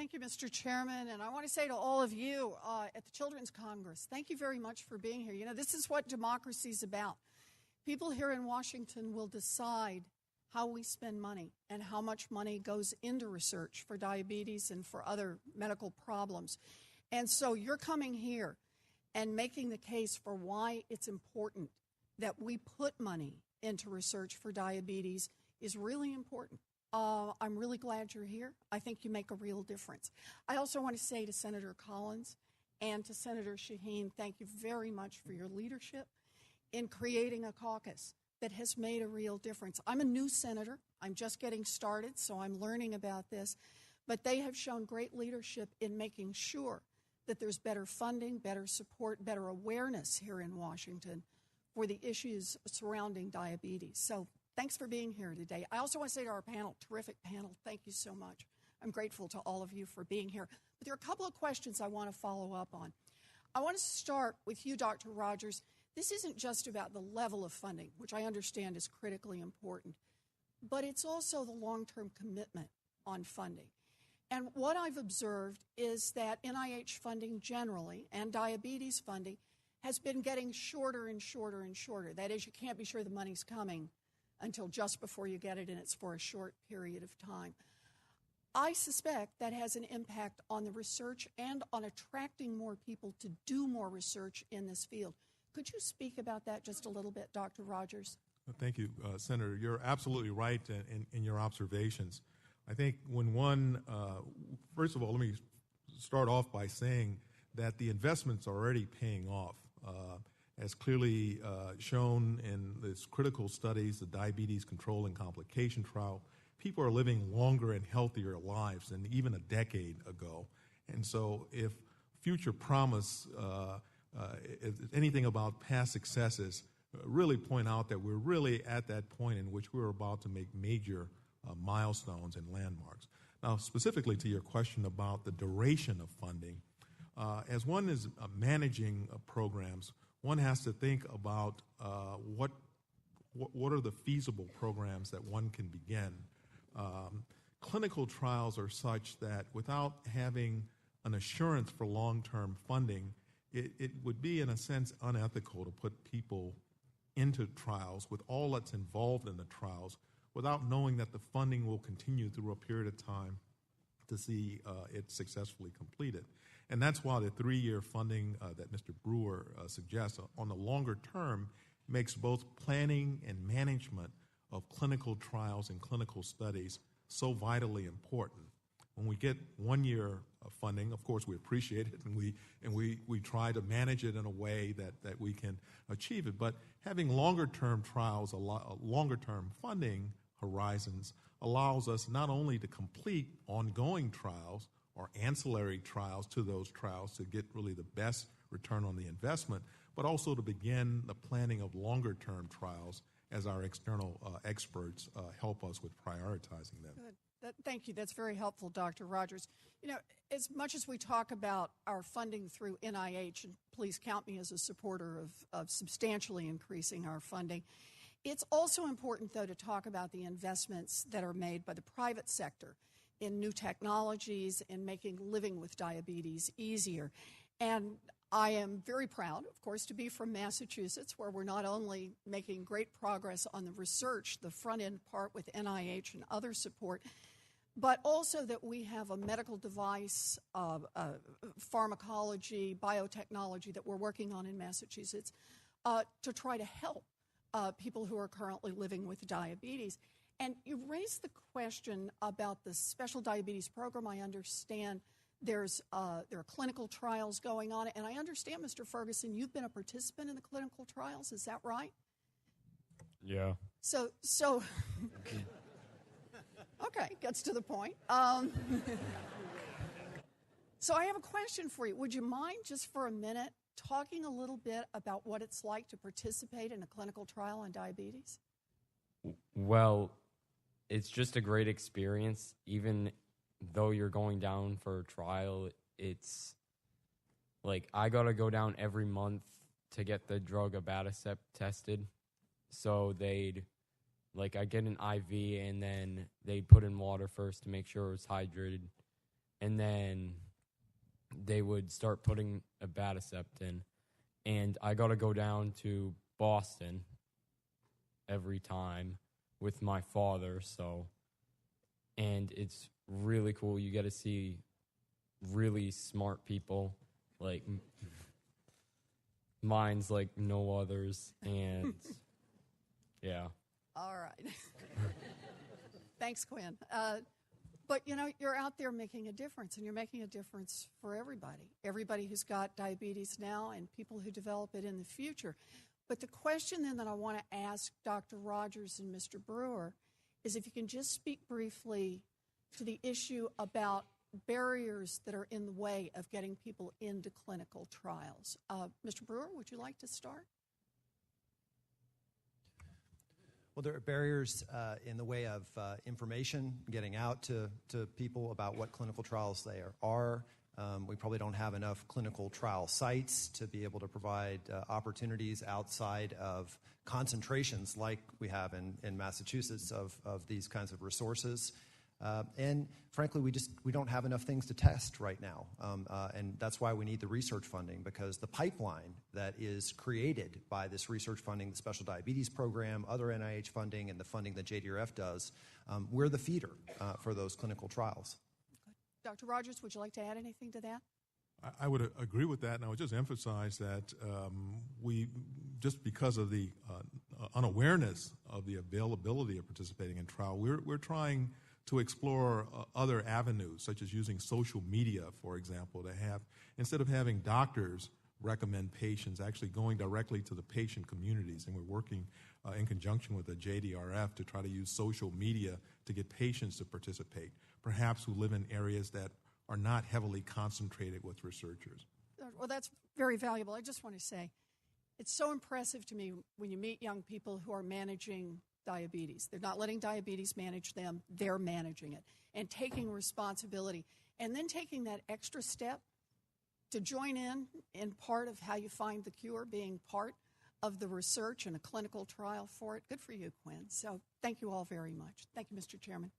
Thank you, Mr. Chairman. And I want to say to all of you at the Children's Congress, thank you very much for being here. You know, this is what democracy is about. People here in Washington will decide how we spend money and how much money goes into research for diabetes and for other medical problems. And so you're coming here and making the case for why it's important that we put money into research for diabetes is really important. I'm really glad you're here. I think you make a real difference. I also want to say to Senator Collins and to Senator Shaheen, thank you very much for your leadership in creating a caucus that has made a real difference. I'm a new senator. I'm just getting started, so I'm learning about this. But they have shown great leadership in making sure that there's better funding, better support, better awareness here in Washington for the issues surrounding diabetes. So thanks for being here today. I also want to say to our panel, terrific panel, thank you so much. I'm grateful to all of you for being here. But there are a couple of questions I want to follow up on. I want to start with you, Dr. Rodgers. This isn't just about the level of funding, which I understand is critically important, but it's also the long-term commitment on funding. And what I've observed is that NIH funding generally and diabetes funding has been getting shorter and shorter and shorter. That is, you can't be sure the money's coming until just before you get it, and it's for a short period of time. I suspect that has an impact on the research and on attracting more people to do more research in this field. Could you speak about that just a little bit, Dr. Rodgers? Thank you, Senator. You're absolutely right in your observations. I think when one, first of all, let me start off by saying that the investments are already paying off. As clearly shown in this critical studies, the Diabetes Control and Complication Trial, people are living longer and healthier lives than even a decade ago. And so if future promise is anything about past successes, really point out that we're really at that point in which we're about to make major milestones and landmarks. Now, specifically to your question about the duration of funding, as one is managing programs, one has to think about what are the feasible programs that one can begin. Clinical trials are such that without having an assurance for long-term funding, it would be, in a sense, unethical to put people into trials with all that's involved in the trials without knowing that the funding will continue through a period of time to see it successfully completed. And that's why the 3-year funding that Mr. Brewer suggests on the longer term makes both planning and management of clinical trials and clinical studies so vitally important. When we get 1 year of funding, of course we appreciate it and we try to manage it in a way that we can achieve it. But having longer term trials, longer term funding horizons allows us not only to complete ongoing trials or ancillary trials to those trials to get really the best return on the investment, but also to begin the planning of longer term trials as our external experts help us with prioritizing them. Good. Thank you. That's very helpful, Dr. Rodgers. You know, as much as we talk about our funding through NIH, and please count me as a supporter of substantially increasing our funding, it's also important, though, to talk about the investments that are made by the private sector in new technologies and making living with diabetes easier. And I am very proud, of course, to be from Massachusetts, where we're not only making great progress on the research, the front-end part with NIH and other support, but also that we have a medical device, pharmacology, biotechnology that we're working on in Massachusetts to try to help people who are currently living with diabetes. And you raised the question about the special diabetes program. I understand there are clinical trials going on, and I understand, Mr. Ferguson, you've been a participant in the clinical trials. Is that right? Yeah. So okay, gets to the point. So I have a question for you. Would you mind just for a minute talking a little bit about what it's like to participate in a clinical trial on diabetes? Well, it's just a great experience. Even though you're going down for a trial, it's like I got to go down every month to get the drug Abatacept tested. So I get an IV and then they'd put in water first to make sure it was hydrated. and then they would start putting abatacept in, and I got to go down to Boston every time with my father, and it's really cool. You get to see really smart people, like minds like no others, and yeah. All right. Thanks, Quinn. But, you're out there making a difference, and you're making a difference for everybody who's got diabetes now and people who develop it in the future. But the question then that I want to ask Dr. Rodgers and Mr. Brewer is if you can just speak briefly to the issue about barriers that are in the way of getting people into clinical trials. Mr. Brewer, would you like to start? Well, there are barriers in the way of information, getting out to people about what clinical trials they are. We probably don't have enough clinical trial sites to be able to provide opportunities outside of concentrations like we have in Massachusetts of these kinds of resources. And frankly, we don't have enough things to test right now. And that's why we need the research funding, because the pipeline that is created by this research funding, the Special Diabetes Program, other NIH funding, and the funding that JDRF does, we're the feeder for those clinical trials. Dr. Rodgers, would you like to add anything to that? I would agree with that, and I would just emphasize that we, just because of the unawareness of the availability of participating in trial, we're trying to explore other avenues, such as using social media, for example, to have, instead of having doctors recommend patients, actually going directly to the patient communities. And we're working in conjunction with the JDRF to try to use social media to get patients to participate, perhaps who live in areas that are not heavily concentrated with researchers. Well, that's very valuable. I just want to say, it's so impressive to me when you meet young people who are managing diabetes. They're not letting diabetes manage them. They're managing it and taking responsibility, and then taking that extra step to join in part of how you find the cure, being part of the research and a clinical trial for it. Good for you, Quinn. So thank you all very much. Thank you, Mr. Chairman.